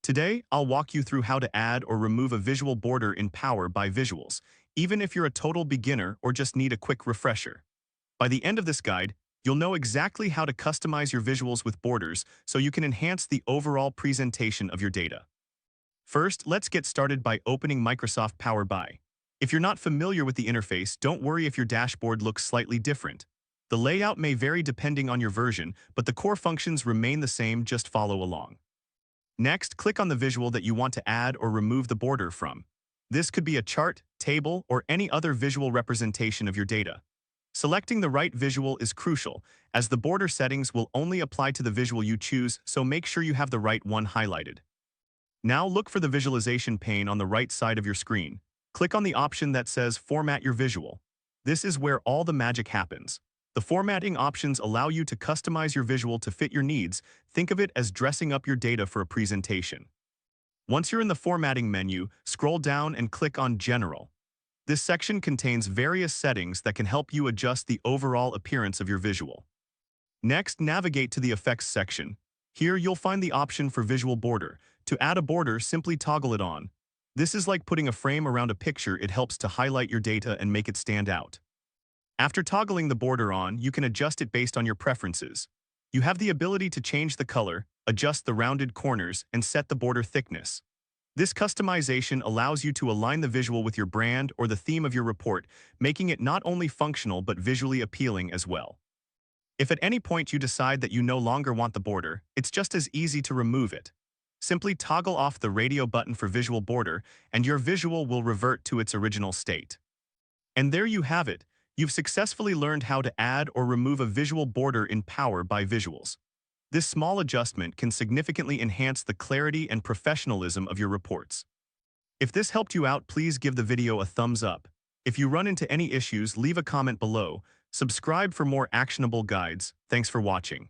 Today, I'll walk you through how to add or remove a visual border in Power by Visuals, even if you're a total beginner or just need a quick refresher. By the end of this guide, you'll know exactly how to customize your visuals with borders so you can enhance the overall presentation of your data. First, let's get started by opening Microsoft Power BI. If you're not familiar with the interface, don't worry if your dashboard looks slightly different. The layout may vary depending on your version, but the core functions remain the same, just follow along. Next, click on the visual that you want to add or remove the border from. This could be a chart, table, or any other visual representation of your data. Selecting the right visual is crucial, as the border settings will only apply to the visual you choose, so make sure you have the right one highlighted. Now look for the visualization pane on the right side of your screen. Click on the option that says Format Your Visual. This is where all the magic happens. The formatting options allow you to customize your visual to fit your needs. Think of it as dressing up your data for a presentation. Once you're in the formatting menu, scroll down and click on General. This section contains various settings that can help you adjust the overall appearance of your visual. Next, navigate to the Effects section. Here you'll find the option for Visual Border. To add a border, simply toggle it on. This is like putting a frame around a picture. It helps to highlight your data and make it stand out. After toggling the border on, you can adjust it based on your preferences. You have the ability to change the color, adjust the rounded corners, and set the border thickness. This customization allows you to align the visual with your brand or the theme of your report, making it not only functional but visually appealing as well. If at any point you decide that you no longer want the border, it's just as easy to remove it. Simply toggle off the radio button for visual border, and your visual will revert to its original state. And there you have it. You've successfully learned how to add or remove a visual border in Power by Visuals. This small adjustment can significantly enhance the clarity and professionalism of your reports. If this helped you out, please give the video a thumbs up. If you run into any issues, leave a comment below. Subscribe for more actionable guides. Thanks for watching.